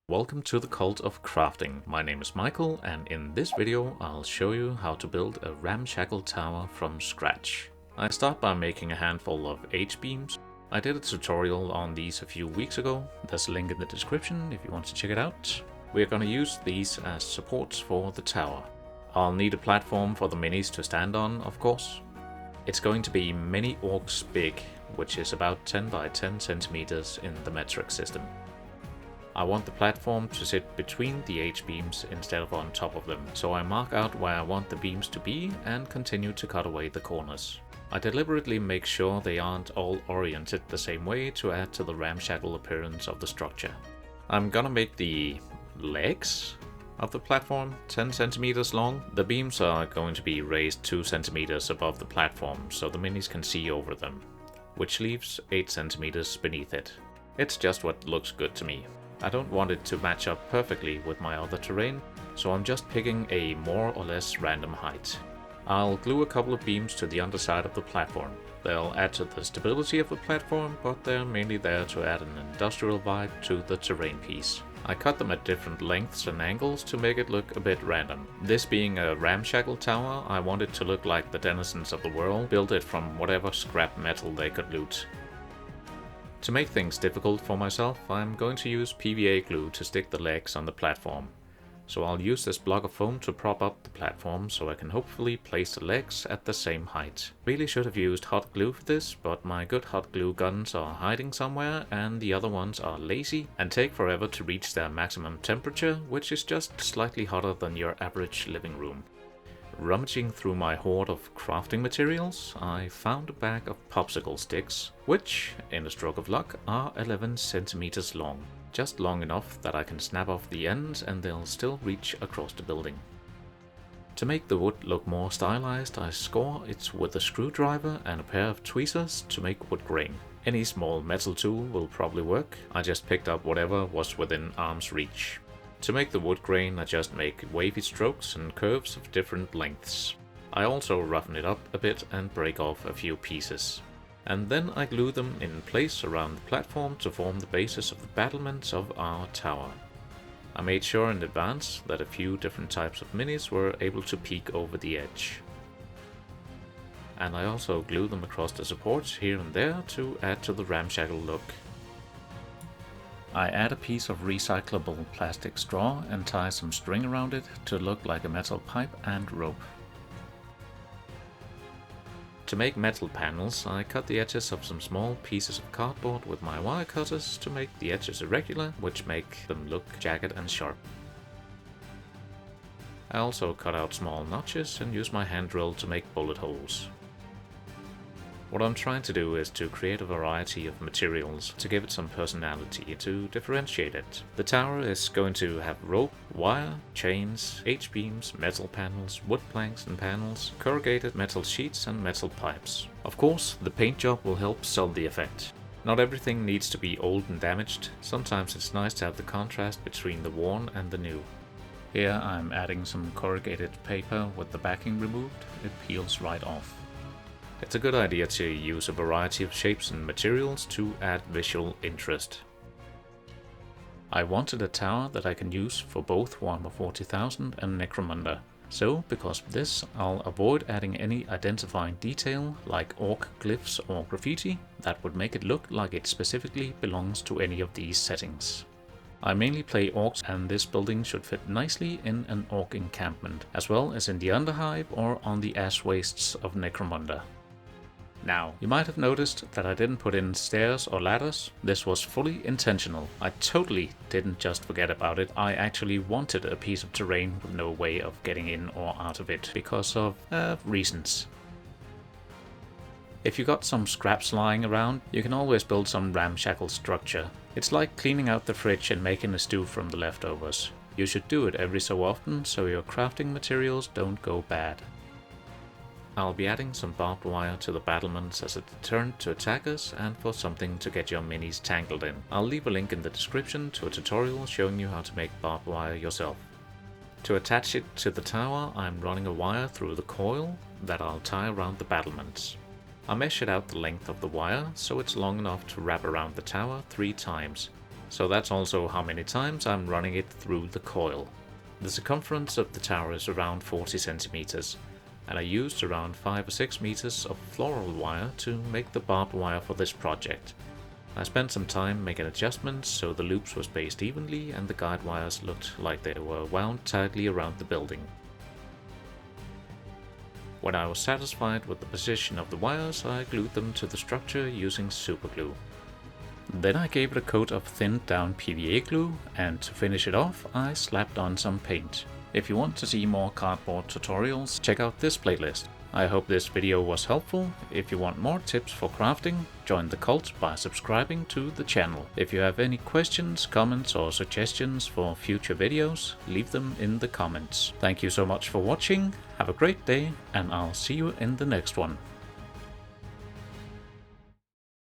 Welcome to the Cult of Crafting. My name is Michael, and in this video I'll show you how to build a Ramshackle tower from scratch. I start by making a handful of H-beams. I did a tutorial on these a few weeks ago. There's a link in the description if you want to check it out. We're going to use these as supports for the tower. I'll need a platform for the minis to stand on, of course. It's going to be mini Orks big, which is about 10 by 10 centimeters in the metric system. I want the platform to sit between the H-beams instead of on top of them, so I mark out where I want the beams to be and continue to cut away the corners. I deliberately make sure they aren't all oriented the same way to add to the ramshackle appearance of the structure. I'm gonna make the legs of the platform 10 centimeters long. The beams are going to be raised 2 centimeters above the platform so the minis can see over them, which leaves 8 centimeters beneath it. It's just what looks good to me. I don't want it to match up perfectly with my other terrain, so I'm just picking a more or less random height. I'll glue a couple of beams to the underside of the platform. They'll add to the stability of the platform, but they're mainly there to add an industrial vibe to the terrain piece. I cut them at different lengths and angles to make it look a bit random. This being a ramshackle tower, I want it to look like the denizens of the world built it from whatever scrap metal they could loot. To make things difficult for myself, I'm going to use PVA glue to stick the legs on the platform. So I'll use this block of foam to prop up the platform so I can hopefully place the legs at the same height. Really should have used hot glue for this, but my good hot glue guns are hiding somewhere and the other ones are lazy and take forever to reach their maximum temperature, which is just slightly hotter than your average living room. Rummaging through my hoard of crafting materials, I found a bag of popsicle sticks, which, in a stroke of luck, are 11 centimeters long. Just long enough that I can snap off the ends and they'll still reach across the building. To make the wood look more stylized, I score it with a screwdriver and a pair of tweezers to make wood grain. Any small metal tool will probably work. I just picked up whatever was within arm's reach. To make the wood grain, I just make wavy strokes and curves of different lengths. I also roughen it up a bit and break off a few pieces. And then I glue them in place around the platform to form the basis of the battlements of our tower. I made sure in advance that a few different types of minis were able to peek over the edge. And I also glue them across the supports here and there to add to the ramshackle look. I add a piece of recyclable plastic straw and tie some string around it to look like a metal pipe and rope. To make metal panels, I cut the edges of some small pieces of cardboard with my wire cutters to make the edges irregular, which make them look jagged and sharp. I also cut out small notches and use my hand drill to make bullet holes. What I'm trying to do is to create a variety of materials to give it some personality to differentiate it. The tower is going to have rope, wire, chains, H-beams, metal panels, wood planks and panels, corrugated metal sheets and metal pipes. Of course, the paint job will help sell the effect. Not everything needs to be old and damaged. Sometimes it's nice to have the contrast between the worn and the new. Here I'm adding some corrugated paper with the backing removed. It peels right off. It's a good idea to use a variety of shapes and materials to add visual interest. I wanted a tower that I can use for both Warhammer 40,000 and Necromunda. So, because of this, I'll avoid adding any identifying detail like orc glyphs or graffiti that would make it look like it specifically belongs to any of these settings. I mainly play orcs, and this building should fit nicely in an orc encampment, as well as in the Underhive or on the Ash Wastes of Necromunda. Now, you might have noticed that I didn't put in stairs or ladders. This was fully intentional. I totally didn't just forget about it. I actually wanted a piece of terrain with no way of getting in or out of it because of reasons. If you got some scraps lying around, you can always build some ramshackle structure. It's like cleaning out the fridge and making a stew from the leftovers. You should do it every so often so your crafting materials don't go bad. I'll be adding some barbed wire to the battlements as a deterrent to attackers and for something to get your minis tangled in. I'll leave a link in the description to a tutorial showing you how to make barbed wire yourself. To attach it to the tower, I'm running a wire through the coil that I'll tie around the battlements. I measured out the length of the wire so it's long enough to wrap around the tower 3 times. So that's also how many times I'm running it through the coil. The circumference of the tower is around 40 centimeters, and I used around 5 or 6 meters of floral wire to make the barbed wire for this project. I spent some time making adjustments so the loops were spaced evenly and the guide wires looked like they were wound tightly around the building. When I was satisfied with the position of the wires, I glued them to the structure using superglue. Then I gave it a coat of thinned down PVA glue, and to finish it off I slapped on some paint. If you want to see more cardboard tutorials, check out this playlist. I hope this video was helpful. If you want more tips for crafting, join the cult by subscribing to the channel. If you have any questions, comments or suggestions for future videos, leave them in the comments. Thank you so much for watching, have a great day, and I'll see you in the next one.